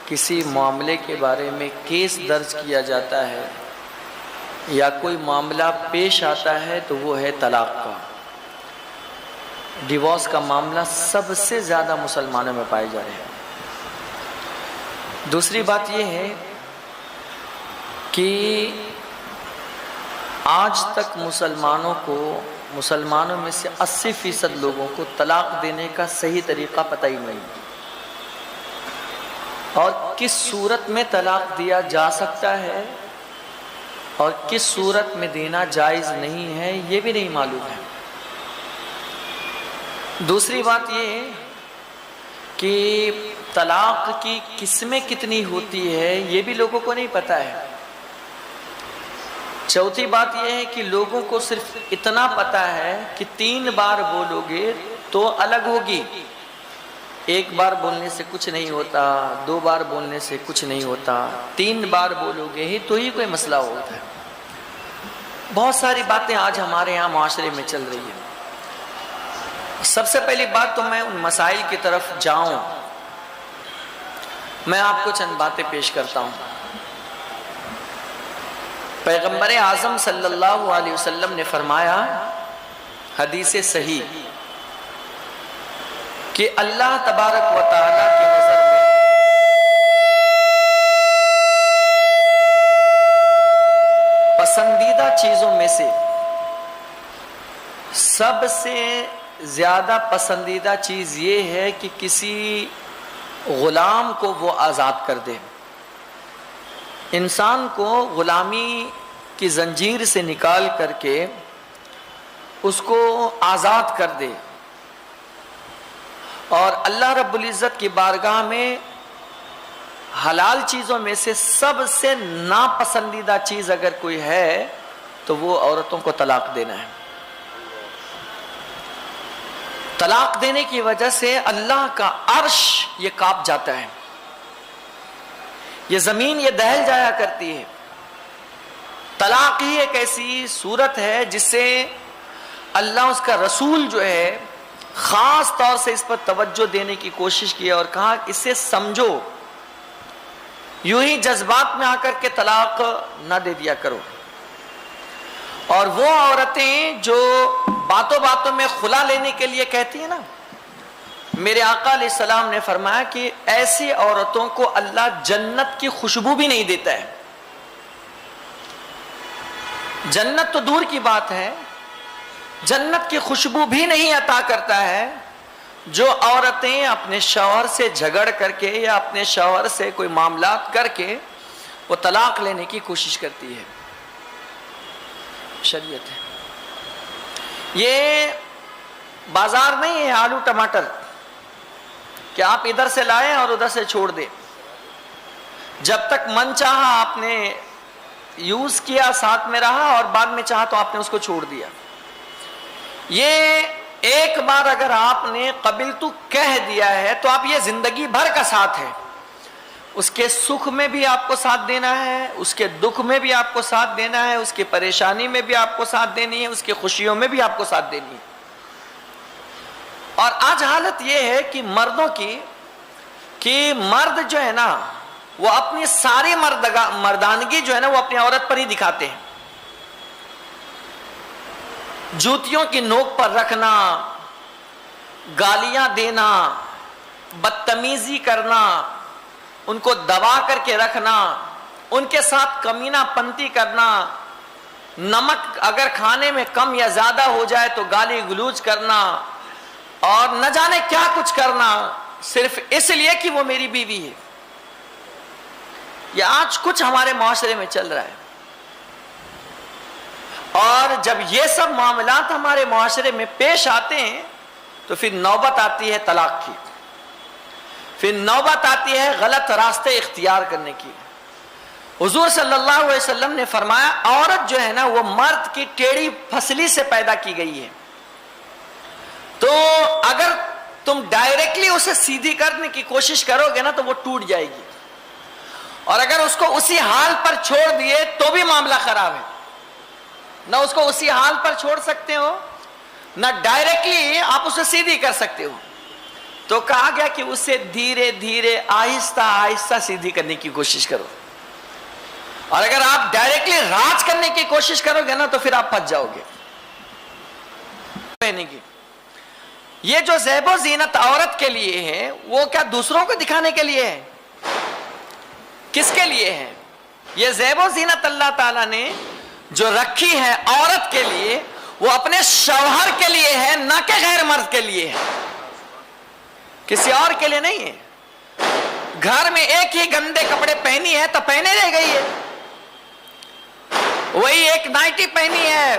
کسی معاملے کے بارے میں کیس درج کیا جاتا ہے یا کوئی معاملہ پیش آتا ہے تو وہ ہے طلاق کا۔ ڈیورس کا معاملہ سب سے زیادہ مسلمانوں میں پائے جا رہے ہیں۔ دوسری بات یہ ہے کہ آج تک مسلمانوں میں سے 80% لوگوں کو طلاق دینے کا صحیح طریقہ پتہ ہی نہیں، اور کس صورت میں طلاق دیا جا سکتا ہے اور کس صورت میں دینا جائز نہیں ہے یہ بھی نہیں معلوم ہے۔ دوسری بات یہ ہے کہ طلاق کی قسمیں کتنی ہوتی ہے یہ بھی لوگوں کو نہیں پتہ ہے۔ چوتھی بات یہ ہے کہ لوگوں کو صرف اتنا پتہ ہے کہ 3 بار بولو گے تو الگ ہوگی، 1 بار بولنے سے کچھ نہیں ہوتا، 2 بار بولنے سے کچھ نہیں ہوتا، 3 بار بولو گے ہی تو ہی کوئی مسئلہ ہوتا ہے۔ بہت ساری باتیں آج ہمارے یہاں معاشرے میں چل رہی ہیں۔ سب سے پہلی بات تو میں ان مسائل کی طرف جاؤں، میں آپ کو چند باتیں پیش کرتا ہوں۔ پیغمبر اعظم صلی اللہ علیہ وسلم نے فرمایا حدیث صحیح کہ اللہ تبارک و تعالیٰ کی نظر میں پسندیدہ چیزوں میں سے سب سے زیادہ پسندیدہ چیز یہ ہے کہ کسی غلام کو وہ آزاد کر دے، انسان کو غلامی کی زنجیر سے نکال کر کے اس کو آزاد کر دے۔ اور اللہ رب العزت کی بارگاہ میں حلال چیزوں میں سے سب سے ناپسندیدہ چیز اگر کوئی ہے تو وہ عورتوں کو طلاق دینا ہے۔ طلاق دینے کی وجہ سے اللہ کا عرش یہ کانپ جاتا ہے، یہ زمین یہ دہل جایا کرتی ہے۔ طلاق ہی ایک ایسی صورت ہے جس سے اللہ اس کا رسول جو ہے خاص طور سے اس پر توجہ دینے کی کوشش کی اور کہا اسے سمجھو، یوں ہی جذبات میں آ کر کے طلاق نہ دے دیا کرو۔ اور وہ عورتیں جو باتوں باتوں میں خلا لینے کے لیے کہتی ہیں نا، میرے آقا علیہ السلام نے فرمایا کہ ایسی عورتوں کو اللہ جنت کی خوشبو بھی نہیں دیتا ہے۔ جنت تو دور کی بات ہے، جنت کی خوشبو بھی نہیں عطا کرتا ہے جو عورتیں اپنے شوہر سے جھگڑ کر کے یا اپنے شوہر سے کوئی معاملات کر کے وہ طلاق لینے کی کوشش کرتی ہے۔ شریعت ہے یہ، بازار نہیں ہے آلو ٹماٹر کہ آپ ادھر سے لائیں اور ادھر سے چھوڑ دیں۔ جب تک من چاہا آپ نے یوز کیا، ساتھ میں رہا، اور بعد میں چاہا تو آپ نے اس کو چھوڑ دیا۔ یہ ایک بار اگر آپ نے قبل تو کہہ دیا ہے تو آپ یہ زندگی بھر کا ساتھ ہے، اس کے سکھ میں بھی آپ کو ساتھ دینا ہے، اس کے دکھ میں بھی آپ کو ساتھ دینا ہے، اس کی پریشانی میں بھی آپ کو ساتھ دینی ہے، اس کی خوشیوں میں بھی آپ کو ساتھ دینی ہے۔ اور آج حالت یہ ہے کہ مردوں کی کہ مرد جو ہے نا وہ اپنی ساری مردانگی جو ہے نا وہ اپنی عورت پر ہی دکھاتے ہیں۔ جوتیوں کی نوک پر رکھنا، گالیاں دینا، بدتمیزی کرنا، ان کو دبا کر کے رکھنا، ان کے ساتھ کمینہ پنتی کرنا، نمک اگر کھانے میں کم یا زیادہ ہو جائے تو گالی گلوچ کرنا، اور نہ جانے کیا کچھ کرنا، صرف اس لیے کہ وہ میری بیوی ہے۔ یہ آج کچھ ہمارے معاشرے میں چل رہا ہے، اور جب یہ سب معاملات ہمارے معاشرے میں پیش آتے ہیں تو پھر نوبت آتی ہے طلاق کی، پھر نوبت آتی ہے غلط راستے اختیار کرنے کی۔ حضور صلی اللہ علیہ وسلم نے فرمایا عورت جو ہے نا وہ مرد کی ٹیڑھی پھسلی سے پیدا کی گئی ہے، تو اگر تم ڈائریکٹلی اسے سیدھی کرنے کی کوشش کرو گے نا تو وہ ٹوٹ جائے گی، اور اگر اس کو اسی حال پر چھوڑ دیے تو بھی معاملہ خراب ہے۔ نہ اس کو اسی حال پر چھوڑ سکتے ہو، نہ ڈائریکٹلی آپ اسے سیدھی کر سکتے ہو۔ تو کہا گیا کہ اسے دھیرے دھیرے آہستہ آہستہ سیدھی کرنے کی کوشش کرو، اور اگر آپ ڈائریکٹلی راج کرنے کی کوشش کرو گے نا تو پھر آپ پھنس جاؤ گے۔ یہ جو زیب و زینت عورت کے لیے ہے وہ کیا دوسروں کو دکھانے کے لیے ہے؟ کس کے لیے ہے؟ یہ زیب و زینت اللہ تعالیٰ نے جو رکھی ہے عورت کے لیے وہ اپنے شوہر کے لیے ہے، نہ کہ غیر مرد کے لیے ہے، کسی اور کے لیے نہیں ہے۔ گھر میں ایک ہی گندے کپڑے پہنی ہے تو پہنے رہ گئی ہے، وہی ایک نائٹی پہنی ہے،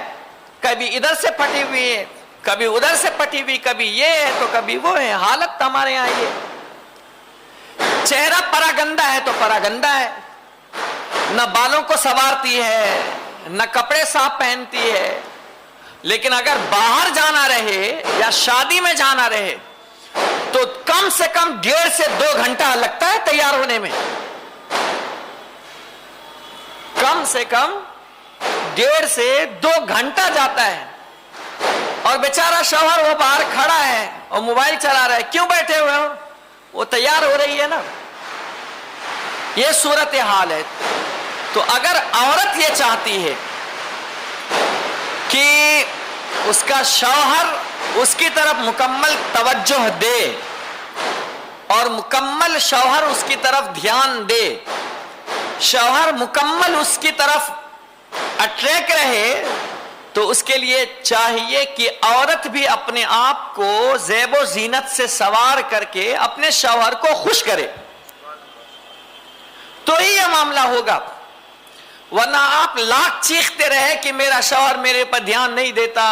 کبھی ادھر سے پھٹی ہوئی ہے، کبھی ادھر سے پھٹی ہوئی، کبھی یہ ہے تو کبھی وہ ہے۔ حالت ہمارے یہاں یہ، چہرہ پرا گندا ہے تو پرا گندا ہے، نہ بالوں کو سنوارتی ہے نہ کپڑے صاف پہنتی ہے۔ لیکن اگر باہر جانا رہے یا شادی میں جانا رہے تو کم سے کم 1.5 سے 2 گھنٹہ لگتا ہے تیار ہونے میں، کم سے کم 1.5 سے 2 گھنٹہ جاتا ہے، اور بیچارہ شوہر وہ باہر کھڑا ہے اور موبائل چلا رہا ہے، کیوں بیٹھے ہوئے ہو؟ وہ تیار ہو رہی ہے نا۔ یہ صورتحال ہے۔ تو اگر عورت یہ چاہتی ہے کہ اس کا شوہر اس کی طرف مکمل توجہ دے اور مکمل شوہر اس کی طرف دھیان دے، شوہر مکمل اس کی طرف اٹریکٹ رہے، تو اس کے لیے چاہیے کہ عورت بھی اپنے آپ کو زیب و زینت سے سوار کر کے اپنے شوہر کو خوش کرے، تو ہی یہ معاملہ ہوگا۔ ورنہ آپ لاکھ چیختے رہے کہ میرا شوہر میرے پر دھیان نہیں دیتا،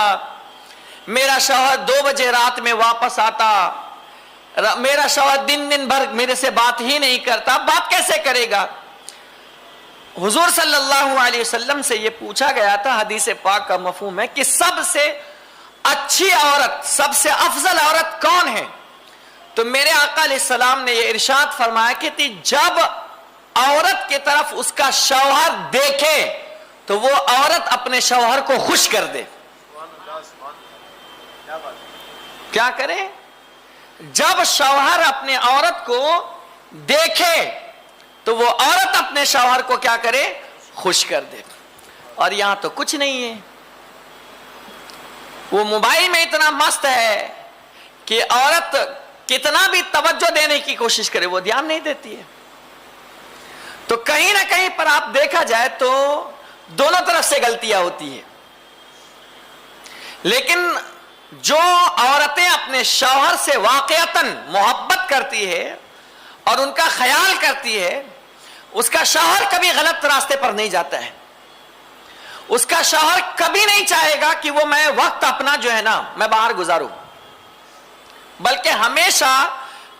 میرا شوہر 2 بجے رات میں واپس آتا، میرا شوہر دن بھر میرے سے بات ہی نہیں کرتا، بات کیسے کرے گا؟ حضور صلی اللہ علیہ وسلم سے یہ پوچھا گیا تھا، حدیث پاک کا مفہوم ہے کہ سب سے اچھی عورت، سب سے افضل عورت کون ہے؟ تو میرے آقا علیہ السلام نے یہ ارشاد فرمایا کہ جب عورت کی طرف اس کا شوہر دیکھے تو وہ عورت اپنے شوہر کو خوش کر دے۔ کیا کرے؟ جب شوہر اپنے عورت کو دیکھے تو وہ عورت اپنے شوہر کو کیا کرے؟ خوش کر دے۔ اور یہاں تو کچھ نہیں ہے، وہ موبائل میں اتنا مست ہے کہ عورت کتنا بھی توجہ دینے کی کوشش کرے وہ دھیان نہیں دیتی ہے۔ تو کہیں نہ کہیں پر آپ دیکھا جائے تو دونوں طرف سے غلطیاں ہوتی ہیں، لیکن جو عورتیں اپنے شوہر سے واقعتاً محبت کرتی ہے اور ان کا خیال کرتی ہے، اس کا شوہر کبھی غلط راستے پر نہیں جاتا ہے، اس کا شوہر کبھی نہیں چاہے گا کہ وہ میں وقت اپنا جو ہے نا میں باہر گزاروں، بلکہ ہمیشہ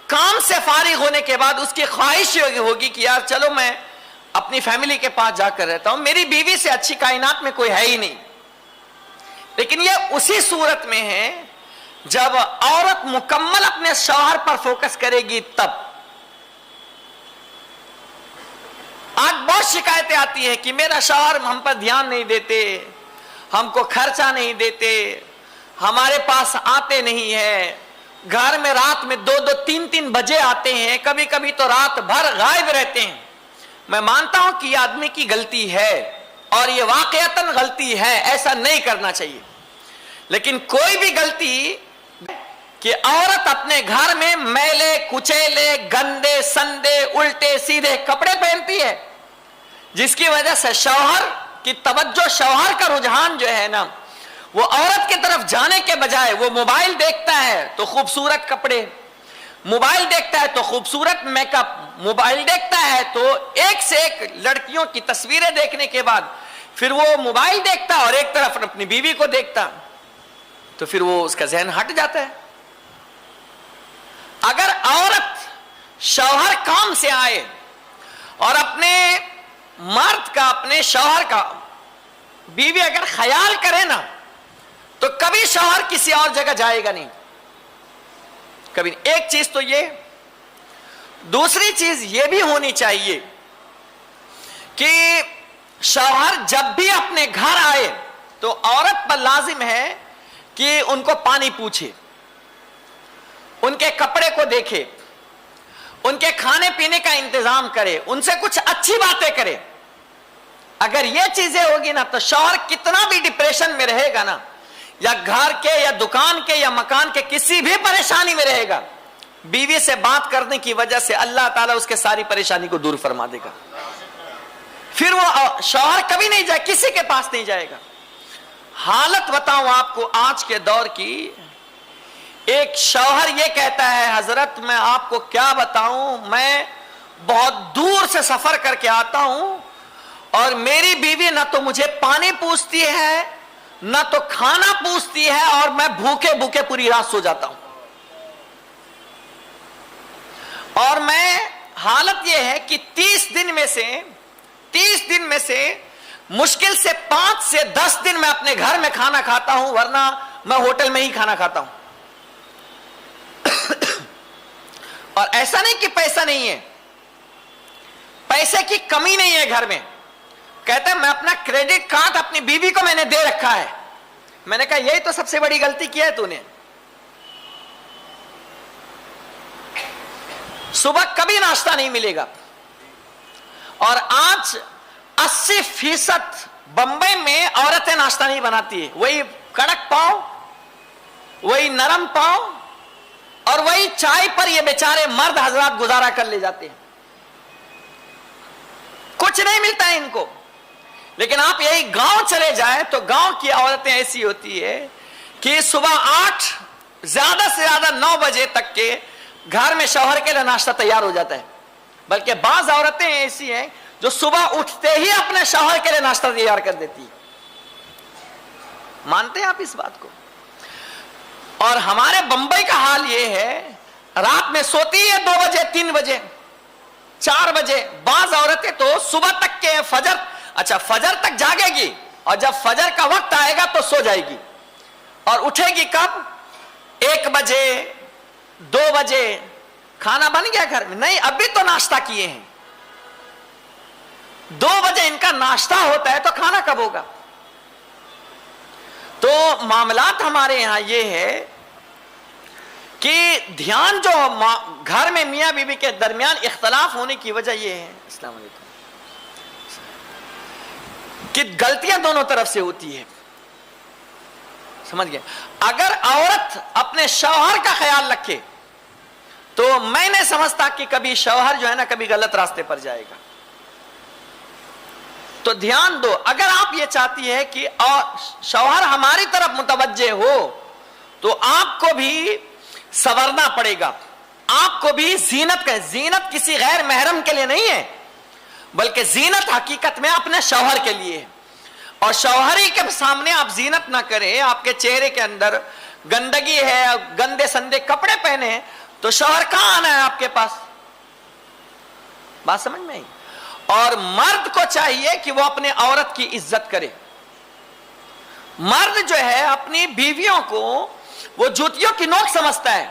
کام سے فارغ ہونے کے بعد اس کی خواہش ہوگی کہ یار چلو میں اپنی فیملی کے پاس جا کر رہتا ہوں، میری بیوی سے اچھی کائنات میں کوئی ہے ہی نہیں۔ لیکن یہ اسی صورت میں ہے جب عورت مکمل اپنے شوہر پر فوکس کرے گی تب۔ آج بہت شکایتیں آتی ہیں کہ میرا شوہر ہم پر دھیان نہیں دیتے، ہم کو خرچہ نہیں دیتے، ہمارے پاس آتے نہیں ہے، گھر میں رات میں 2-2 3-3 بجے آتے ہیں، کبھی کبھی تو رات بھر غائب رہتے ہیں۔ میں مانتا ہوں کہ یہ آدمی کی غلطی ہے اور یہ واقعتاً غلطی ہے، ایسا نہیں کرنا چاہیے، لیکن کوئی بھی غلطی کہ عورت اپنے گھر میں میلے کچیلے گندے سندے الٹے سیدھے کپڑے پہنتی ہے، جس کی وجہ سے شوہر کی توجہ، شوہر کا رجحان جو ہے نا وہ عورت کی طرف جانے کے بجائے وہ موبائل دیکھتا ہے تو خوبصورت کپڑے، موبائل دیکھتا ہے تو خوبصورت میک اپ، موبائل دیکھتا ہے تو ایک سے ایک لڑکیوں کی تصویریں دیکھنے کے بعد پھر وہ موبائل دیکھتا اور ایک طرف اپنی بیوی کو دیکھتا، تو پھر وہ اس کا ذہن ہٹ جاتا ہے۔ اگر عورت شوہر کام سے آئے اور اپنے مرد کا، اپنے شوہر کا، بیوی اگر خیال کرے نا تو کبھی شوہر کسی اور جگہ جائے گا نہیں، کبھی نہیں۔ ایک چیز تو یہ، دوسری چیز یہ بھی ہونی چاہیے کہ شوہر جب بھی اپنے گھر آئے تو عورت پر لازم ہے کہ ان کو پانی پوچھے، ان کے کپڑے کو دیکھے, ان کے کھانے پینے کا انتظام کرے, ان سے کچھ اچھی باتیں کرے. اگر یہ چیزیں ہوگی نا تو شوہر کتنا بھی ڈپریشن میں رہے گا نا, یا گھر کے یا دکان کے یا مکان کے کسی بھی پریشانی میں رہے گا, بیوی سے بات کرنے کی وجہ سے اللہ تعالیٰ اس کے ساری پریشانی کو دور فرما دے گا. پھر وہ شوہر کبھی نہیں جائے, کسی کے پاس نہیں جائے گا. حالت بتاؤں آپ کو آج کے دور کی, ایک شوہر یہ کہتا ہے حضرت میں آپ کو کیا بتاؤں, میں بہت دور سے سفر کر کے آتا ہوں اور میری بیوی نہ تو مجھے پانی پوچھتی ہے نہ تو کھانا پوچھتی ہے, اور میں بھوکے بھوکے پوری رات سو جاتا ہوں. اور میں حالت یہ ہے کہ 30 دن میں سے مشکل سے 5 سے 10 دن میں اپنے گھر میں کھانا کھاتا ہوں, ورنہ میں ہوٹل میں ہی کھانا کھاتا ہوں. اور ایسا نہیں کہ پیسہ نہیں ہے, پیسے کی کمی نہیں ہے گھر میں. کہتے ہیں میں اپنا کریڈٹ کارڈ اپنی بیوی کو میں نے دے رکھا ہے. میں نے کہا یہی تو سب سے بڑی غلطی کیا ہے تو نے. صبح کبھی ناشتہ نہیں ملے گا, اور آج 80% بمبئی میں عورتیں ناشتہ نہیں بناتی ہے. وہی کڑک پاؤ, وہی نرم پاؤ, اور وہی چائے پر یہ بیچارے مرد حضرات گزارا کر لے جاتے ہیں. کچھ نہیں ملتا ہے ان کو. لیکن آپ یہی گاؤں چلے جائیں تو گاؤں کی عورتیں ایسی ہوتی ہے کہ صبح 8 زیادہ سے زیادہ 9 بجے تک کے گھر میں شوہر کے لیے ناشتہ تیار ہو جاتا ہے. بلکہ بعض عورتیں ایسی ہیں جو صبح اٹھتے ہی اپنے شوہر کے لیے ناشتہ تیار کر دیتی ہے. مانتے ہیں آپ اس بات کو؟ اور ہمارے بمبئی کا حال یہ ہے, رات میں سوتی ہے 2 بجے 3 بجے 4 بجے. بعض عورتیں تو صبح تک کے فجر تک جاگے گی, اور جب فجر کا وقت آئے گا تو سو جائے گی, اور اٹھے گی کب؟ 1 بجے 2 بجے. کھانا بن گیا گھر میں؟ نہیں, ابھی تو ناشتہ کیے ہیں. 2 بجے ان کا ناشتہ ہوتا ہے تو کھانا کب ہوگا؟ تو معاملات ہمارے یہاں یہ ہے کہ دھیان جو گھر میں میاں بیوی کے درمیان اختلاف ہونے کی وجہ یہ ہے, السلام علیکم, کہ غلطیاں دونوں طرف سے ہوتی ہے. سمجھ گئے؟ اگر عورت اپنے شوہر کا خیال رکھے تو میں نہیں سمجھتا کہ کبھی شوہر جو ہے نا کبھی غلط راستے پر جائے گا. تو دھیان دو, اگر آپ یہ چاہتی ہے کہ شوہر ہماری طرف متوجہ ہو تو آپ کو بھی سنورنا پڑے گا. آپ کو بھی زینت کسی غیر محرم کے لیے نہیں ہے, بلکہ زینت حقیقت میں اپنے شوہر کے لیے ہے. اور شوہر ہی کے سامنے آپ زینت نہ کریں, آپ کے چہرے کے اندر گندگی ہے, گندے سندے کپڑے پہنے ہیں, تو شوہر کہاں آنا ہے آپ کے پاس؟ بات سمجھ میں آئی؟ اور مرد کو چاہیے کہ وہ اپنے عورت کی عزت کرے. مرد جو ہے اپنی بیویوں کو وہ جوتیوں کی نوک سمجھتا ہے,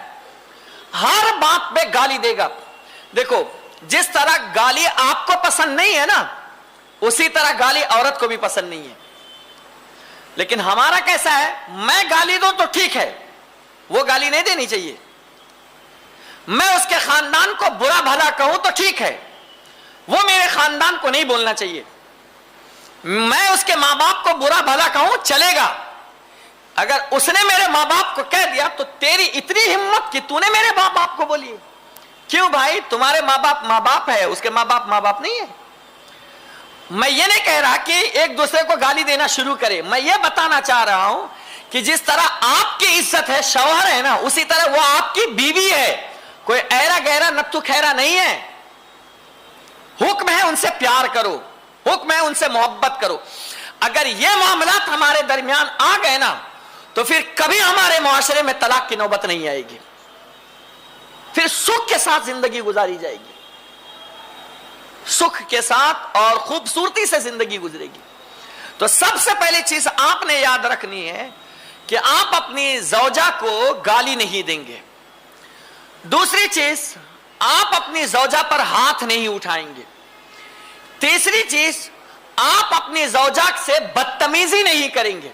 ہر بات پہ گالی دے گا. دیکھو, جس طرح گالی آپ کو پسند نہیں ہے نا, اسی طرح گالی عورت کو بھی پسند نہیں ہے. لیکن ہمارا کیسا ہے, میں گالی دوں تو ٹھیک ہے, وہ گالی نہیں دینی چاہیے. میں اس کے خاندان کو برا بھلا کہوں تو ٹھیک ہے, وہ میرے خاندان کو نہیں بولنا چاہیے. میں اس کے ماں باپ کو برا بھلا کہوں چلے گا, اگر اس نے میرے ماں باپ کو کہہ دیا تو تیری اتنی ہمت کہ تو نے میرے ماں باپ کو بولی. کیوں بھائی؟ تمہارے ماں باپ ہے, اس کے ماں باپ نہیں ہے. میں یہ نہیں کہہ رہا کہ ایک دوسرے کو گالی دینا شروع کرے, میں یہ بتانا چاہ رہا ہوں کہ جس طرح آپ کی عزت ہے شوہر ہے نا, اسی طرح وہ آپ کی بیوی ہے. کوئی ایرا گہرا نتو خیرا نہیں ہے. حکم ہے ان سے پیار کرو, حکم ہے ان سے محبت کرو. اگر یہ معاملات ہمارے درمیان آ گئے نا تو پھر کبھی ہمارے معاشرے میں طلاق کی نوبت نہیں آئے گی, پھر سکھ کے ساتھ زندگی گزاری جائے گی, سکھ کے ساتھ اور خوبصورتی سے زندگی گزرے گی. تو سب سے پہلی چیز آپ نے یاد رکھنی ہے کہ آپ اپنی زوجہ کو گالی نہیں دیں گے. دوسری چیز, آپ اپنی زوجہ پر ہاتھ نہیں اٹھائیں گے. تیسری چیز, آپ اپنی زوجہ سے بدتمیزی نہیں کریں گے.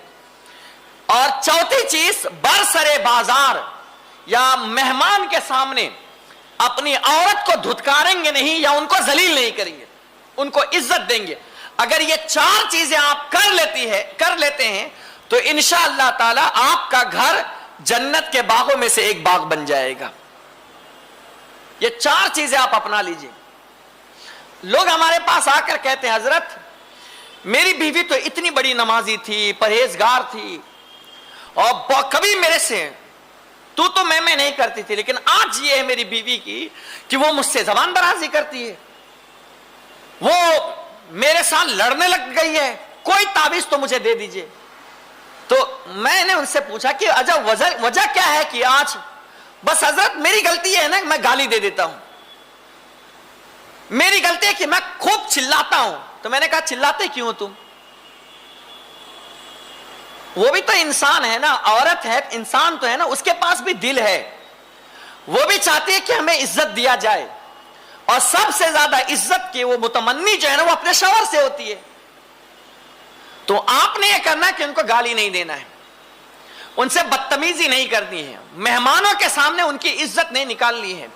اور چوتھی چیز, برسر بازار یا مہمان کے سامنے اپنی عورت کو دھتکاریں گے نہیں یا ان کو ذلیل نہیں کریں گے، ان کو عزت دیں گے. اگر یہ 4 چیزیں آپ کر لیتے ہیں تو انشاءاللہ تعالی آپ کا گھر جنت کے باغوں میں سے ایک باغ بن جائے گا. یہ 4 چیزیں آپ اپنا لیجئے. لوگ ہمارے پاس آ کر کہتے ہیں حضرت میری بیوی تو اتنی بڑی نمازی تھی، پرہیزگار تھی، اور کبھی میرے سے تو میں نہیں کرتی تھی، لیکن آج یہ ہے میری بیوی کی کہ وہ مجھ سے زبان درازی کرتی ہے، وہ میرے ساتھ لڑنے لگ گئی ہے، کوئی تعویذ تو مجھے دے دیجئے. تو میں نے ان سے پوچھا کہ عجب وجہ کیا ہے کہ آج؟ بس حضرت میری غلطی ہے نا میں گالی دے دیتا ہوں، میری غلطی ہے کہ میں خوب چلاتا ہوں. تو میں نے کہا چلاتے کیوں تم؟ وہ بھی تو انسان ہے نا، عورت ہے، انسان تو ہے نا، اس کے پاس بھی دل ہے، وہ بھی چاہتی ہے کہ ہمیں عزت دیا جائے، اور سب سے زیادہ عزت کی وہ متمنی جو ہے نا وہ اپنے شوہر سے ہوتی ہے. تو آپ نے یہ کرنا ہے کہ ان کو گالی نہیں دینا ہے، ان سے بدتمیزی نہیں کرنی ہے، مہمانوں کے سامنے ان کی عزت نہیں نکالنی ہے،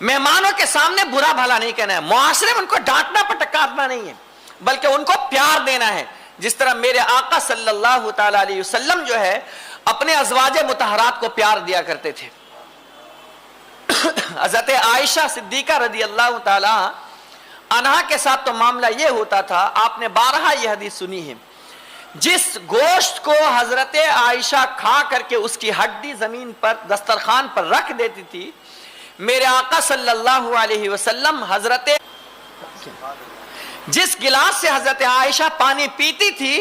مہمانوں کے سامنے برا بھلا نہیں کہنا ہے، معاشرے میں ان کو ڈانٹنا پٹکارنا نہیں ہے، بلکہ ان کو پیار دینا ہے. جس طرح میرے آقا صلی اللہ تعالی علیہ وسلم جو ہے اپنے ازواج مطہرات کو پیار دیا کرتے تھے. حضرت عائشہ صدیقہ رضی اللہ تعالی عنہا کے ساتھ تو معاملہ یہ ہوتا تھا، آپ نے بارہا یہ حدیث سنی ہے، جس گوشت کو حضرت عائشہ کھا کر کے اس کی ہڈی زمین پر دسترخوان پر رکھ دیتی تھی، میرے آقا صلی اللہ علیہ وسلم جس گلاس سے حضرت عائشہ پانی پیتی تھی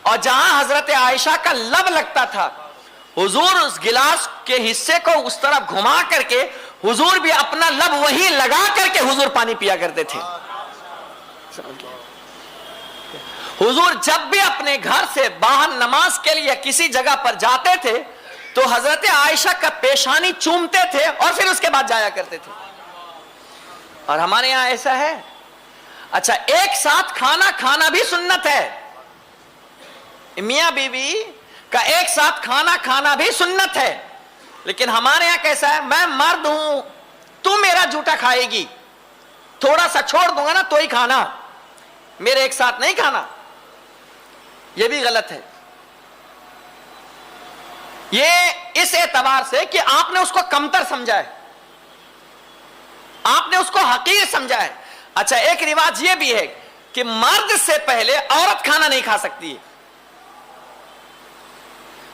اور جہاں حضرت عائشہ کا لب لگتا تھا، حضور اس گلاس کے حصے کو اس طرف گھما کر کے حضور بھی اپنا لب وہی لگا کر کے حضور پانی پیا کرتے تھے. حضور جب بھی اپنے گھر سے باہر نماز کے لیے کسی جگہ پر جاتے تھے تو حضرت عائشہ کا پیشانی چومتے تھے اور پھر اس کے بعد جایا کرتے تھے. اور ہمارے یہاں ایسا ہے. اچھا، ایک ساتھ کھانا کھانا بھی سنت ہے، میاں بیوی کا ایک ساتھ کھانا کھانا بھی سنت ہے، لیکن ہمارے یہاں کیسا ہے، میں مرد ہوں تو میرا جھوٹا کھائے گی، تھوڑا سا چھوڑ دوں گا نا تو ہی کھانا، میرے ایک ساتھ نہیں کھانا. یہ بھی غلط ہے. یہ اس اعتبار سے کہ آپ نے اس کو کمتر سمجھا ہے، آپ نے اس کو حقیر سمجھا ہے. اچھا، ایک رواج یہ بھی ہے کہ مرد سے پہلے عورت کھانا نہیں کھا سکتی ہے،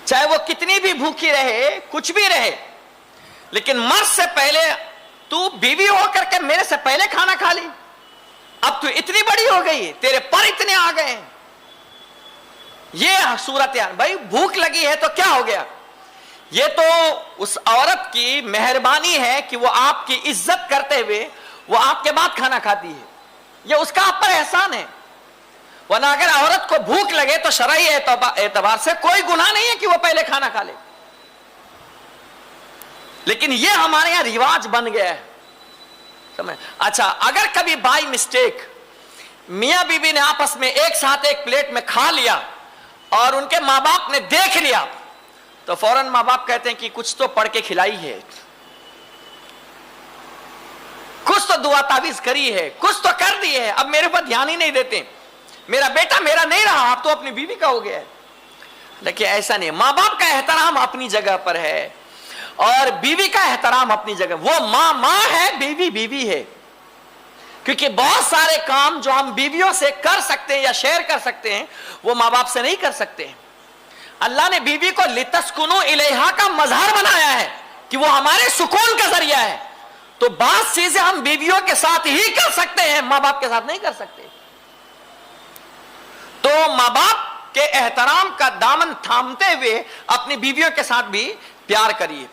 چاہے وہ کتنی بھی بھوکی رہے، کچھ بھی رہے، لیکن مرد سے پہلے تو بیوی ہو کر کے میرے سے پہلے کھانا کھا لی، اب تو اتنی بڑی ہو گئی، تیرے پر اتنے آ گئے. یہ صورت ہے. بھائی بھوک لگی ہے تو کیا ہو گیا؟ یہ تو اس عورت کی مہربانی ہے کہ وہ آپ کی عزت کرتے ہوئے وہ آپ کے بعد کھانا کھاتی ہے، یہ اس کا آپ پر احسان ہے. ورنہ اگر عورت کو بھوک لگے تو شرعی اعتبار سے کوئی گناہ نہیں ہے کہ وہ پہلے کھانا کھا لے، لیکن یہ ہمارے یہاں رواج بن گیا ہے. اچھا، اگر کبھی بائی مسٹیک میاں بیوی نے آپس میں ایک ساتھ ایک پلیٹ میں کھا لیا اور ان کے ماں باپ نے دیکھ لیا تو فوراً ماں باپ کہتے ہیں کہ کچھ تو پڑھ کے کھلائی ہے، کچھ تو دعا تعویذ کری ہے، کچھ تو کر دی ہے، اب میرے پر دھیان ہی نہیں دیتے، میرا بیٹا میرا نہیں رہا، اب تو اپنی بیوی کا ہو گیا ہے. لیکن ایسا نہیں، ماں باپ کا احترام اپنی جگہ پر ہے اور بیوی کا احترام اپنی جگہ. وہ ماں ماں ہے، بیوی بیوی ہے، کیونکہ بہت سارے کام جو ہم بیویوں سے کر سکتے ہیں یا شیئر کر سکتے ہیں وہ ماں باپ سے نہیں کر سکتے. اللہ نے بیوی کو لتسکنوا الیہا کا مظہر بنایا ہے کہ وہ ہمارے سکون کا ذریعہ ہے، تو بعض چیزیں ہم بیویوں کے ساتھ ہی کر سکتے ہیں، ماں باپ کے ساتھ نہیں کر سکتے. تو ماں باپ کے احترام کا دامن تھامتے ہوئے اپنی بیویوں کے ساتھ بھی پیار کریے.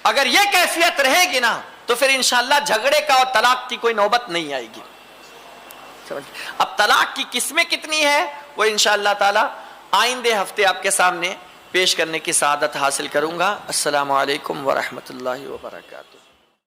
اگر یہ کیفیت رہے گی نا تو پھر انشاءاللہ جھگڑے کا اور طلاق کی کوئی نوبت نہیں آئے گی. اب طلاق کی قسمیں کتنی ہے وہ انشاءاللہ تعالی آئندے ہفتے آپ کے سامنے پیش کرنے کی سعادت حاصل کروں گا. السلام علیکم ورحمۃ اللہ وبرکاتہ.